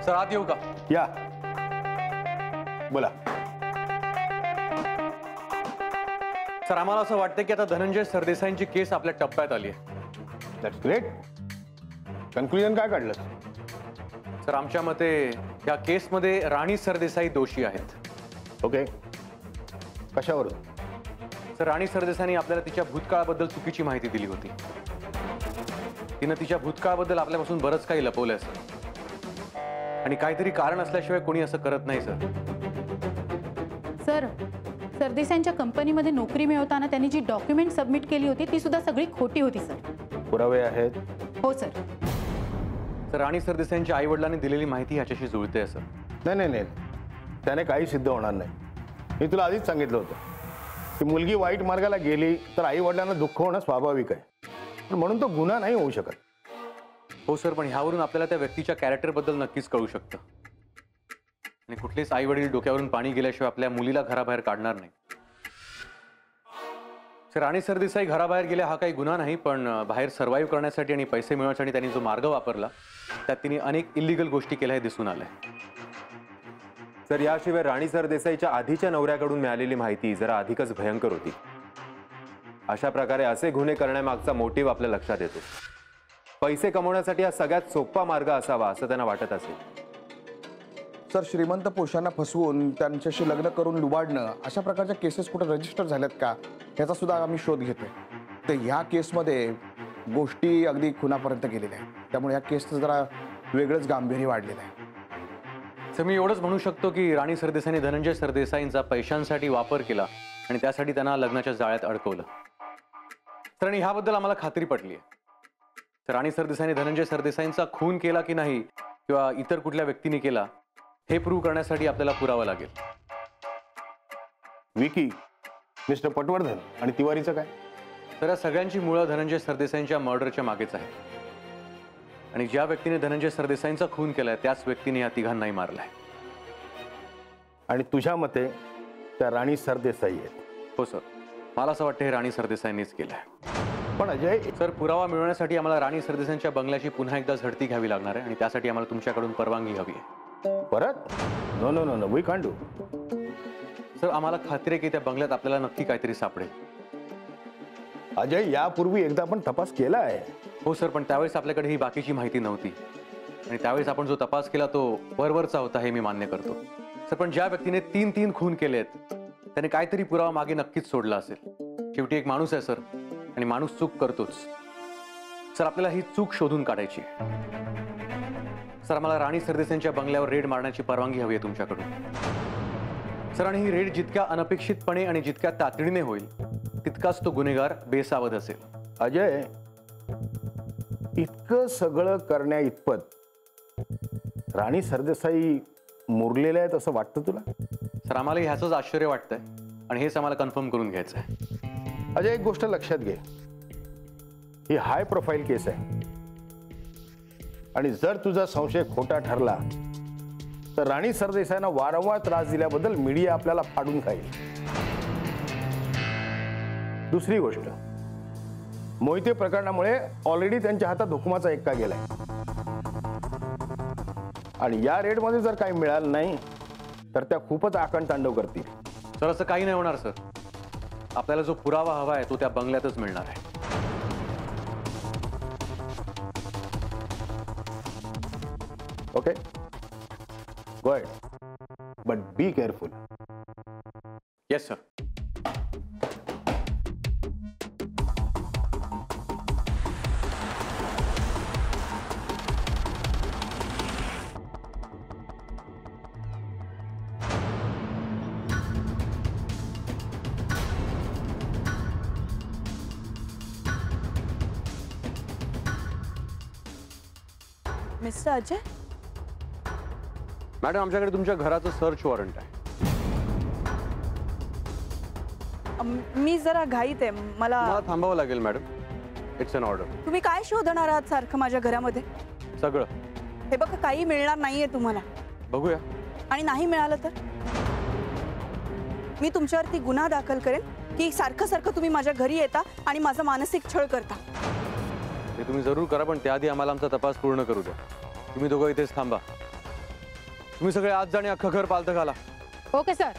Sir आत येऊ का? या बोला. सर आम्हाला असं वाटतं की आता धनंजय सरदेसाईंची केस आपल्या टप्प्यात आली आहे. That's great. कन्क्लुजन काय काढलं? सर आमच्या मते या केसमध्ये राणी सरदेसाई दोषी आहेत. ओके, कशावरून? सर राणी सरदेसाईंनी आपल्याला तिच्या भूतकाळाबद्दल चुकीची माहिती दिली होती. तिनं तिच्या भूतकाळाबद्दल आपल्यापासून बरंच काही लपवलंय सर, आणि काहीतरी कारण असल्याशिवाय कोणी असं करत नाही सर. सर सरदेसाईंच्या कंपनीमध्ये नोकरी मिळवताना त्यांनी जी डॉक्युमेंट सबमिट केली होती ती सुद्धा सगळी खोटी होती सर. पुरावे आहेत? हो सर. सर राणी सरदेसाईंच्या आई वडिलांनी दिलेली माहिती ह्याच्याशी जुळते आहे सर. नाही नाही नाही, त्याने काही सिद्ध होणार नाही. मी तुला आधीच सांगितलं होतं की मुलगी वाईट मार्गाला गेली तर आई वडिलांना दुःख होणं स्वाभाविक आहे, पण म्हणून तो गुन्हा नाही होऊ शकत. हो सर, पण ह्यावरून आपल्याला त्या व्यक्तीच्या कॅरेक्टरबद्दल नक्कीच कळू शकतं, आणि कुठलेच आई वडील डोक्यावरून पाणी गेल्याशिवाय आपल्या मुलीला घराबाहेर काढणार नाही. सर राणी सरदेसाई घराबाहेर गेल्या हा काही गुन्हा नाही, पण बाहेर सर्व्हाइव्ह करण्यासाठी आणि पैसे मिळवण्यासाठी त्यांनी जो मार्ग वापरला त्यात तिने अनेक इलिगल गोष्टी केल्या हे दिसून आलंय. सर याशिवाय राणी सरदेसाईच्या आधीच्या नवऱ्याकडून मिळालेली माहिती जरा अधिकच भयंकर होती. अशा प्रकारे असे गुन्हे करण्यामागचा मोटिव्ह आपल्या लक्षात येतो. पैसे कमवण्यासाठी हा सगळ्यात सोपा मार्ग असावा असं त्यांना वाटत असेल. सर श्रीमंत पुरुषांना फसवून त्यांच्याशी लग्न करून लुबाडणं अशा प्रकारच्या केसेस कुठे रजिस्टर झाल्यात का याचा सुद्धा आम्ही शोध घेतोय. तर ह्या केसमध्ये गोष्टी अगदी खुनापर्यंत गेलेल्या आहेत, त्यामुळे या केसचं जरा वेगळंच गांभीर्य वाढलेलं आहे. तर मी एवढंच म्हणू शकतो की राणी सरदेसाईंनी धनंजय सरदेसाईंचा पैशांसाठी वापर केला आणि त्यासाठी त्यांना लग्नाच्या जाळ्यात अडकवलं. तर आणि ह्याबद्दल आम्हाला खात्री पटली आहे. तर राणी सरदेसाईंनी धनंजय सरदेसाईंचा खून केला की नाही किंवा इतर कुठल्या व्यक्तीने केला हे प्रूव्ह करण्यासाठी आपल्याला पुरावा लागेल. विकी, मिस्टर पटवर्धन आणि तिवारीचं काय? तर या सगळ्यांची मुळं धनंजय सरदेसाईंच्या मर्डरच्या मागेच आहे, आणि ज्या व्यक्तीने धनंजय सरदेसाईंचा खून केलाय त्याच व्यक्तीने या तिघांनाही मारलाय. आणि तुझ्या मते त्या राणी सरदेसाई आहेत? हो सर, मला असं वाटतं हे राणी सरदेसाईंनीच केलंय. पण अजय सर पुरावा मिळवण्यासाठी आम्हाला राणी सरदेसाईंच्या बंगल्याची पुन्हा एकदा झडती घ्यावी लागणार आहे, आणि त्यासाठी आम्हाला तुमच्याकडून परवानगी हवी आहे. परत? No no no no, we can't do. Sir आम्हाला खात्री आहे की त्या बंगल्यात आपल्याला नक्की काहीतरी सापडेल. अजय, यापूर्वी एकदा आपण तपास केला आहे. हो सर, पण त्यावेळेस आपल्याकडे ही बाकीची माहिती नव्हती, आणि त्यावेळेस आपण जो तपास केला तो वरवरचा होता हे मी मान्य करतो. सर पण ज्या व्यक्तीने तीन खून केलेत त्याने काहीतरी पुरावा मागे नक्कीच सोडला असेल. शेवटी एक माणूस आहे सर, आणि माणूस चूक करतोच. सर आपल्याला ही चूक शोधून काढायची आहे. सर आम्हाला राणी सरदेसाईंच्या बंगल्यावर रेड मारण्याची परवानगी हवी आहे तुमच्याकडून. सर आणि ही रेड जितक्या अनपेक्षितपणे आणि जितक्या तातडीने होईल तितकाच तो गुन्हेगार बेसावध असेल. अजय, इतकं सगळं करण्या इतपत राणी सरदेसाई मुरलेल्या आहेत असं वाटतं तुला? सर आम्हाला ह्याचंच आश्चर्य वाटतंय, आणि हेच आम्हाला कन्फर्म करून घ्यायचं आहे. अजय, एक गोष्ट लक्षात घे, ही हाय प्रोफाईल केस आहे, आणि जर तुझा संशय खोटा ठरला तर राणी सरदेसाईंना वारंवार त्रास दिल्याबद्दल मीडिया आपल्याला फाडून खाईल. दुसरी गोष्ट, मोहिते प्रकरणामुळे ऑलरेडी त्यांच्या हातात हुकुमाचा एक्का गेलाय, आणि या रेडमध्ये जर काही मिळालं नाही तर त्या खूपच आकांडतांडव करतील. सर असं काही नाही होणार सर. आपल्याला जो पुरावा हवा आहे तो त्या बंगल्यातच मिळणार आहे. Okay, go ahead, but be careful. Yes sir. Mister Ajay, madam आमच्याकडे तुमच्या घराचं सर्च वॉरंट आहे. मी जरा घाईत आहे, मला थांबावं लागेल मॅडम. It's an order. तुम्ही काय शोधणार आहात सारखं माझ्या घरामध्ये? सगळं. हे बघा, काही मिळणार नाहीये तुम्हाला. बघूया. आणि नाही मिळालं तर मी तुमच्यावरती गुन्हा दाखल करेन की सारखं सारखं तुम्ही माझ्या घरी येता आणि माझा मानसिक छळ करता. हे तुम्ही जरूर करा, पण त्याआधी आम्हाला आमचा तपास पूर्ण करू द्या. तुम्ही दोघं इथेच थांबा. तुम्ही सगळे आज जाणे अख्खं घर पालतं घाला. Okay sir.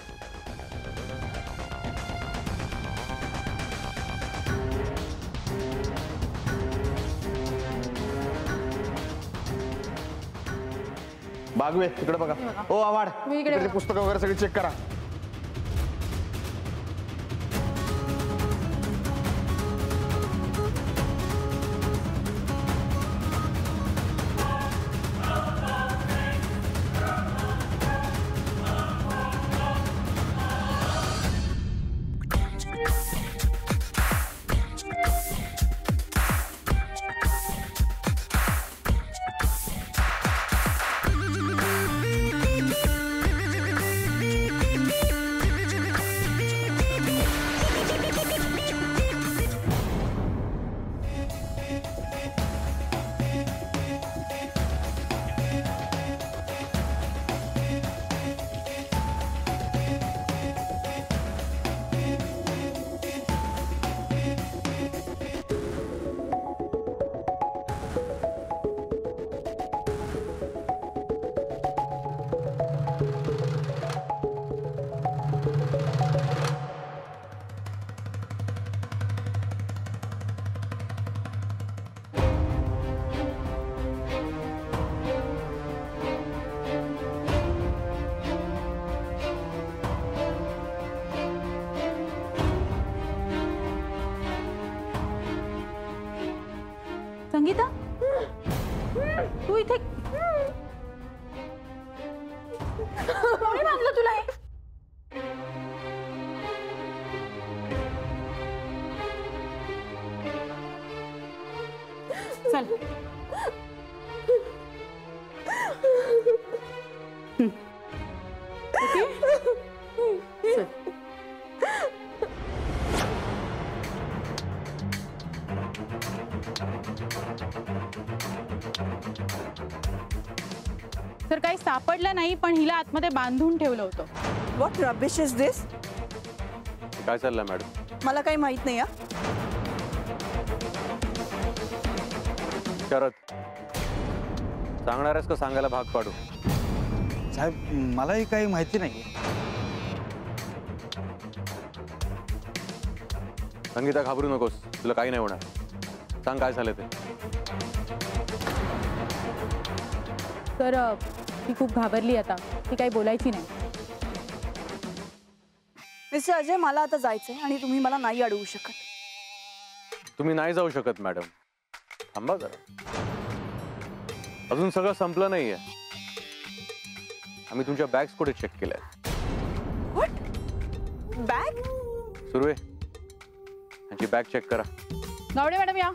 बागवे तिकडे बघा. ओ आवाड, मी इकडे इकडची बघा. पुस्तकं वगैरे सगळी चेक करा. संगीता, तू इथे कोणी बांधलं तुला हे? चल. चल. तर काही सापडलं नाही, पण हिला आतमध्ये बांधून ठेवलं होतं. व्हॉट रबिश इज दिस? काय चाललंय मॅडम? मला काही माहित नाही. शरद, सांगणार आहेस का सांगायला भाग पाडू? साहेब मलाही काही माहिती नाही. संगीता, घाबरू नकोस, तुला काही नाही होणार. सांग काय झालं ते. तर ती खूप घाबरली आता. ती काही बोलायची नाही. मिस्टर अजय, मला आता जायचंय आणि तुम्ही मला नाही अडवू शकत. तुम्ही नाही जाऊ शकत मॅडम. थांबा जरा, अजून सगळं संपलं नाहीये. आम्ही तुमच्या बॅग्स कुठे चेक केल्या. व्हॉट? बॅग? सुरू आहे, यांची बॅग चेक करा. गावडे मॅडम या.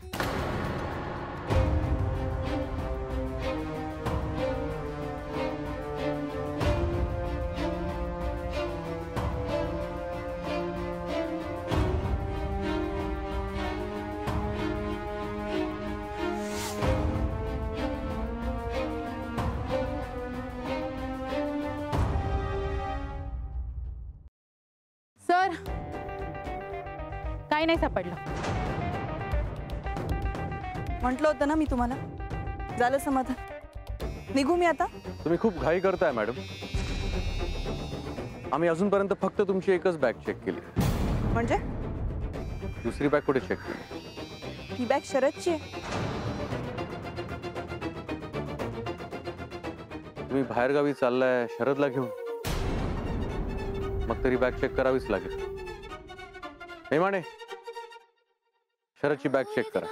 सर, काही नाही सापडलं. म्हटलं होतं ना मी तुम्हाला. झालं समाधान. निघू मी आता? तुम्ही खूप घाई करताय मॅडम. आम्ही अजूनपर्यंत फक्त तुमची एकच बॅग चेक केली. म्हणजे दुसरी बॅग कुठे चेक केली? ही बॅग शरदची आहे. तुम्ही बाहेरगावी चाललाय शरदला घेऊन, मग तरी बॅग चेक करावीच लागेल. मेमाने, शरदची बॅग चेक करा.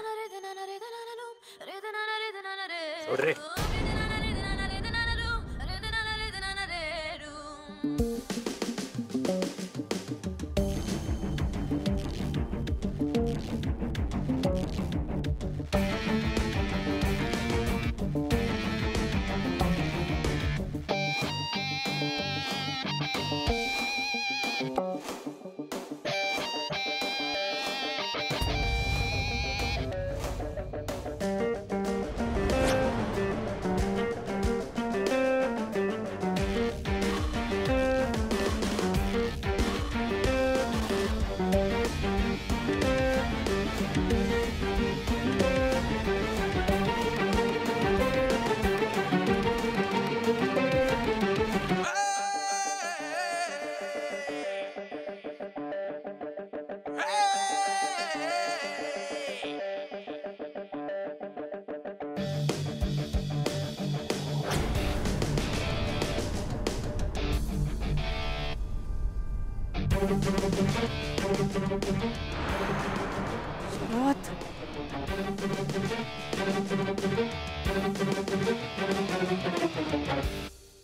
Sharad,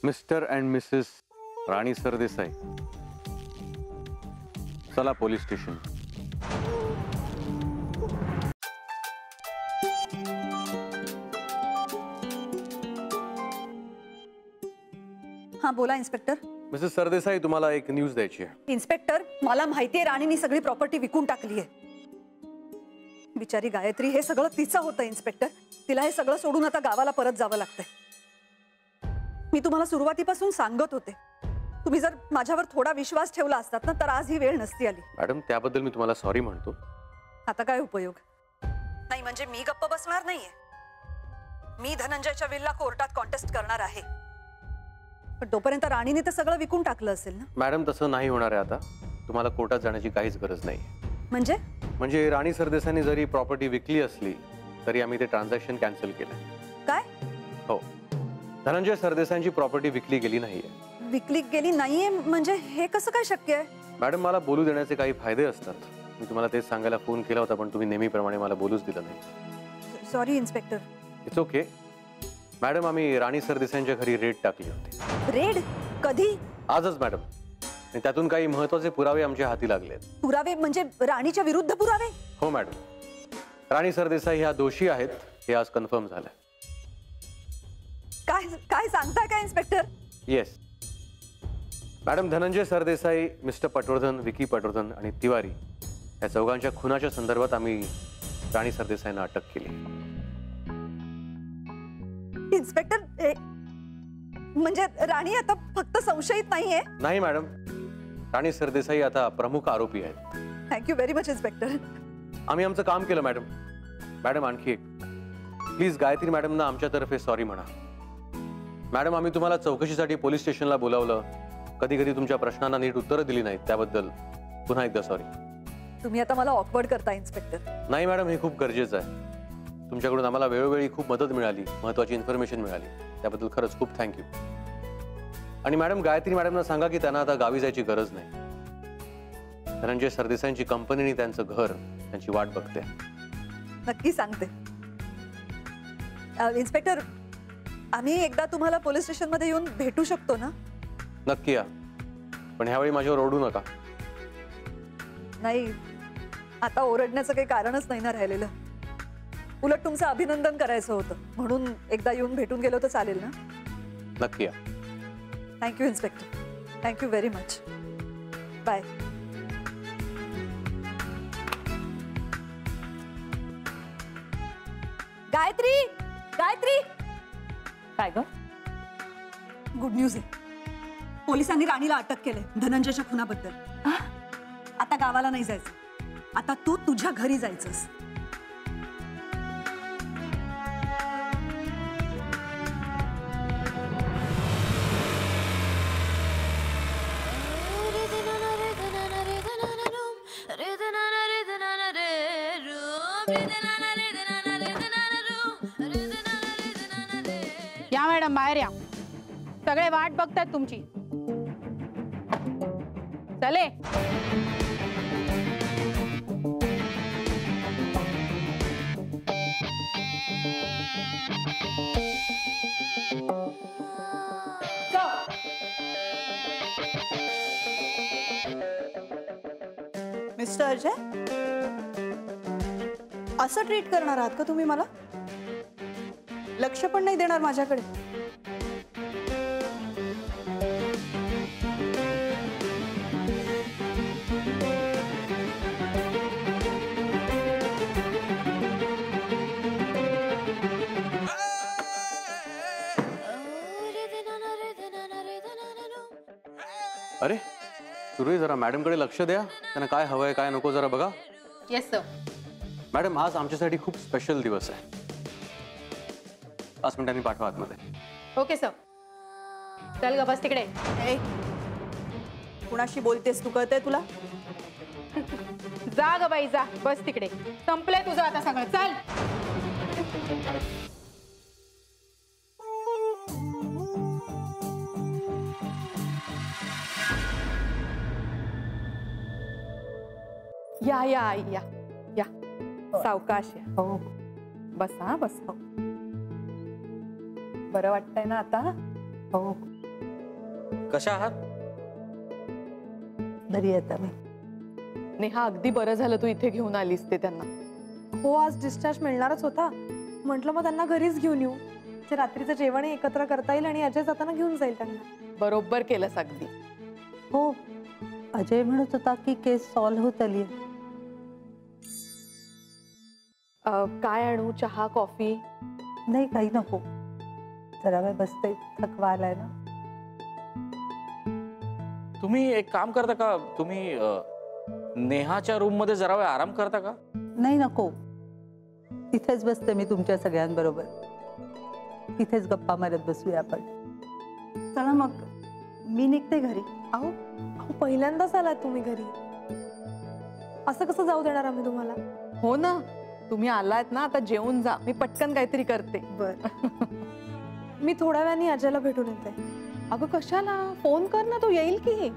mister and Mrs Rani Sardesai, चला पोलीस स्टेशन. हा बोला इन्स्पेक्टर. मिसेस सरदेसाई, तुम्हाला एक न्यूज द्यायची आहे. इन्स्पेक्टर, मला माहितीये राणीने सगळी प्रॉपर्टी विकून टाकली आहे. बिचारी गायत्री, हे सगळं तिचं होतं इन्स्पेक्टर. तिला हे सगळं सोडून आता गावाला परत जावं लागतंय. मी तुम्हाला सुरुवातीपासून सांगत होते, तुम्ही जर माझ्यावर थोडा विश्वास ठेवला असतात ना, तर आज ही वेळ नसती आली. मॅडम, त्याबद्दल मी तुम्हाला सॉरी म्हणतो. आता काय उपयोग नाही, म्हणजे मी गप्प बसणार नाहीये. मी धनंजयच्या विलला कोर्टात कॉन्टेस्ट करणार आहे. पण तोपर्यंत राणीने तर सगळं विकून टाकलं असेल ना. मॅडम, तसं नाही होणार आहे. आता तुम्हाला कोर्टात जाण्याची काहीच गरज नाही. म्हणजे राणी सरदेसाईंनी जरी प्रॉपर्टी विकली असली तरी आम्ही ते ट्रान्झॅक्शन कॅन्सल केलं. काय? हो, धनंजय सरदेसाईंची प्रॉपर्टी विकली गेली नाहीये. विकली गेली नाहीये म्हणजे हे कसं काय शक्य आहे? मॅडम, मला बोलू देण्याचे काही फायदे असतात. मी तुम्हाला तेच सांगायला फोन केला होता, पण तुम्ही नेहमीप्रमाणे मला बोलूच दिलं नाही. Sorry inspector. It's okay. Madam, आम्ही राणी सरदेसाईंच्या घरी रेड टाकली होती. रेड? कधी? आजच मॅडम. आणि त्यातून काही महत्वाचे पुरावे आमच्या हाती लागले. पुरावे म्हणजे राणीच्या विरुद्ध पुरावे? हो मॅडम, राणी सरदेसाई ह्या दोषी आहेत हे आज कन्फर्म झालं. काय काय सांगताय का inspector? Yes madam, Dhananjay Sardesai, mister Patwardhan, Vicky Patwardhan आणि तिवारी या चौघांच्या खुनाच्या संदर्भात आम्ही राणी सरदेसाईंना अटक केली. इन्स्पेक्टर, म्हणजे राणी आता फक्त संशयित नाहीये? नाही मॅडम, राणी सरदेसाई आता प्रमुख आरोपी आहेत. Thank you very much inspector. आम्ही आमचं काम केलं मॅडम. मॅडम, आणखी एक प्लीज गायत्री मॅडमना आमच्यातर्फे सॉरी म्हणा. मॅडम, आम्ही तुम्हाला चौकशीसाठी पोलीस स्टेशनला बोलावलं, कधी कधी तुमच्या प्रश्नांना नीट उत्तरं दिली नाहीत, त्याबद्दल पुन्हा एकदा सॉरी. तुम्ही आता मला ऑकवर्ड करता इन्स्पेक्टर. नाही मॅडम, हे खूप गरजेचं आहे. तुमच्याकडून आम्हाला वेळोवेळी खूप मदत मिळाली, महत्त्वाची इन्फॉर्मेशन मिळाली, त्याबद्दल खरंच खूप थँक्यू. आणि मॅडम, गायत्री मॅडमना सांगा की त्यांना आता गावी जायची गरज नाही. धनंजय सरदेसाईंची कंपनी आणि त्यांचं घर त्यांची वाट बघते. नक्की सांगते. इन्स्पेक्टर, आम्ही एकदा तुम्हाला पोलीस स्टेशन मध्ये येऊन भेटू शकतो ना? नक्की या, पण ह्यावेळी माझ्यावर ओरडू नका. नाही, आता ओरडण्याचं काही कारणच नाही ना राहिलेलं. उलट तुमचं अभिनंदन करायचं होतं, म्हणून एकदा येऊन भेटून गेलो तर चालेल ना? नक्की या. Thank you inspector. Thank you very much. Bye. Gayatri, Gayatri. काय ग? गुड न्यूज आहे. पोलिसांनी राणीला अटक केलंय धनंजयच्या खुनाबद्दल. आता गावाला नाही जायचं, आता तू तुझ्या घरी जायचंस. या मॅडम, बाहेर या. सगळे वाट बघतात तुमची. चले. मिस्टर अजय, असं ट्रीट करणार आहात का तुम्ही मला? लक्ष पण नाही देणार माझ्याकडे? अरे सुरई, जरा मॅडमकडे लक्ष द्या. त्यांना काय हवंय काय नको जरा बघा. Yes sir. मॅडम, आज आमच्यासाठी खूप स्पेशल दिवस आहे. 5 मिनिटांनी पाठवा आतमध्ये. Okay sir. चल ग, बस तिकडे. ए, कुणाशी बोलतेस तू, कळतंय तुला? जा ग बाई, जा. बस तिकडे. संपलंय तुझं आता सगळं. चल. या या आई या या सावकाश या हो बस हा बस हो बरं वाटतंय ना आता हो कशा आहात? बरी आता मी नेहा अगदी बरं झालं तू इथे घेऊन आलीस ते त्यांना हो आज डिस्चार्ज मिळणारच होता म्हटलं मग त्यांना घरीच घेऊन येऊ ते रात्रीचं जेवणही एकत्र करता येईल आणि अजय जाताना घेऊन जाईल त्यांना बरोबर केलंस अगदी हो अजय म्हणत होता की केस सॉल्व्ह होत आली काय आणू चहा कॉफी नाही काही नको जरा वेळ बसते थकवा आलाय ना तुम्ही एक काम करता का? तुम्ही नेहाच्या रूम मध्ये जरा वेळ आराम करता का? नाही नको इथेच बसते मी तुमच्या सगळ्यांबरोबर इथेच गप्पा मारत बसूया आपण चला मग मी निघते घरी अहो पहिल्यांदाच आलात तुम्ही घरी असं कसं जाऊ देणार आम्ही तुम्हाला हो ना तुम्ही आलात ना आता जेवून जा मी पटकन काहीतरी करते बर मी थोड्या वेळाने अजयला भेटून येते अगं कशाला फोन कर ना तो येईल की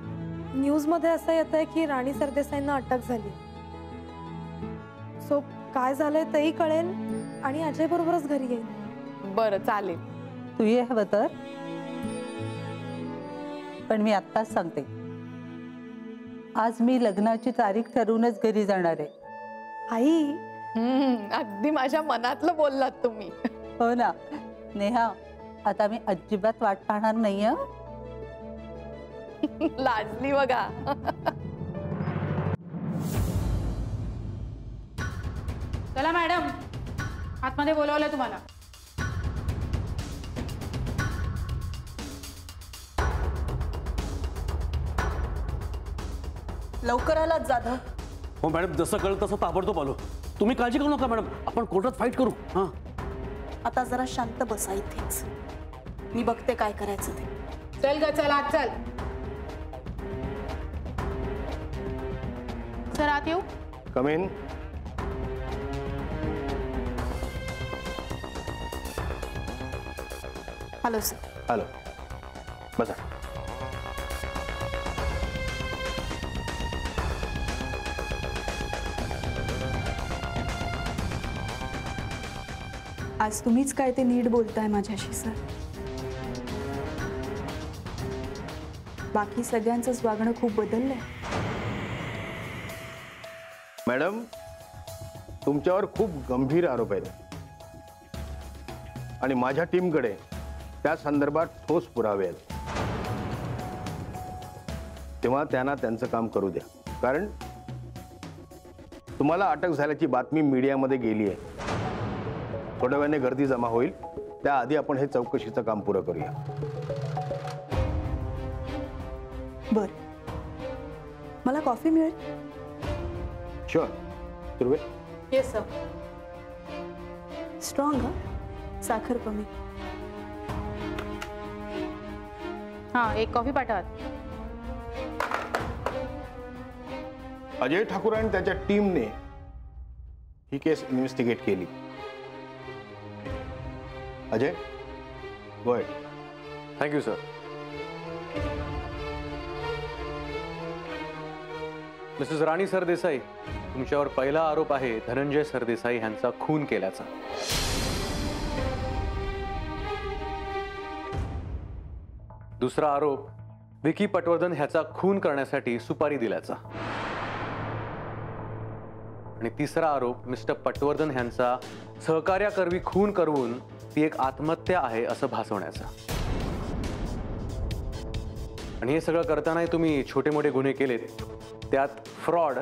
न्यूज मध्ये असं येत आहे की राणी सरदेसाईंना अटक झाली सो काय झालंय तेही कळेल आणि अजय बरोबरच घरी येईल बरं चालेल तू ये हवं तर पण मी आत्ताच सांगते आज मी लग्नाची तारीख ठरवूनच घरी जाणार आहे आई अगदी माझ्या मनातलं बोललात तुम्ही हो ना नेहा आता मी अजिबात वाट पाहणार नाही हं? लाजली बघा चला मॅडम आतमध्ये बोलवलं तुम्हाला लवकर आलात जाधव हो मॅडम जसं कळलं तसं ताबडतोब आलो तुम्ही काळजी करू नका मॅडम आपण कोर्टात फाईट करू हां आता जरा शांत बसा इथेच मी बघते काय करायचं ते चल ग चल आत चल सर आत येऊ कम इन. हॅलो सर हॅलो बसा. आज तुम्हीच काय ते नीट बोलताय माझ्याशी सर बाकी सगळ्यांचंच वागणं खूप बदललंय मॅडम तुमच्यावर खूप गंभीर आरोप आहेत आणि माझ्या टीमकडे त्या संदर्भात ठोस पुरावे आहेत तेव्हा त्यांना त्यांचं काम करू द्या कारण तुम्हाला अटक झाल्याची बातमी मीडियामध्ये गेली आहे थोड्या वेळाने गर्दी जमा होईल त्याआधी आपण हे चौकशीचं काम पुरं करूया. बर मला कॉफी मिळेल sure Turbhe. Yes sir strong हा साखर कमी हां एक कॉफी पाठवा अजय ठाकूर आणि त्याच्या टीमने ही केस इन्व्हेस्टिगेट केली. Ajay go ahead. Thank you sir. Mrs Rani Sardesai तुमच्यावर पहिला आरोप आहे धनंजय सरदेसाई यांचा खून केल्याचा. दुसरा आरोप विकी पटवर्धन ह्याचा खून करण्यासाठी सुपारी दिल्याचा. आणि तिसरा आरोप मिस्टर पटवर्धन यांचा सहकार्याकरवी खून करून ती एक आत्महत्या आहे असं भासवण्याचा. आणि हे सगळं करतानाही तुम्ही छोटे मोठे गुन्हे केलेत त्यात फ्रॉड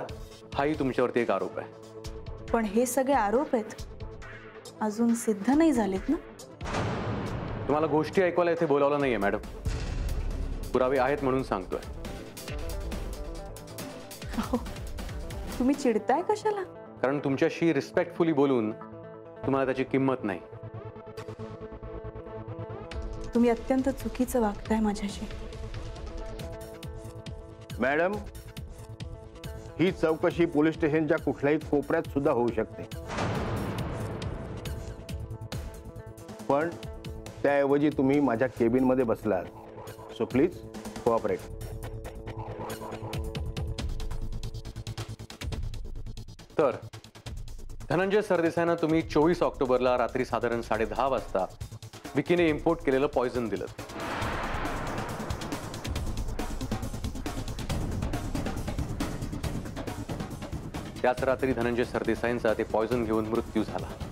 हाही तुमच्यावरती एक आरोप आहे. पण हे सगळे आरोप आहेत अजून सिद्ध नाही झालेत ना. तुम्हाला गोष्टी ऐकवायला इथे बोलावलं नाहीये मॅडम पुरावे आहेत म्हणून सांगतोय. तुम्ही चिडताय कशाला कारण तुमच्याशी रिस्पेक्टफुली बोलून तुम्हाला त्याची किंमत नाही. तुम्ही अत्यंत चुकीचं वागताय माझ्याशी. मॅडम ही चौकशी पोलीस स्टेशनच्या कुठल्याही कोपऱ्यात सुद्धा होऊ शकते पण त्याऐवजी तुम्ही माझ्या केबिनमध्ये बसलात सो प्लीज कोऑपरेट. तर धनंजय सरदेसाईंना तुम्ही 24 ऑक्टोबरला रात्री साधारण 10:30 वाजता विकीने इम्पोर्ट केलेलं पॉयझन दिलं. त्याच रात्री धनंजय सरदेसाईंचा ते पॉयझन घेऊन मृत्यू झाला.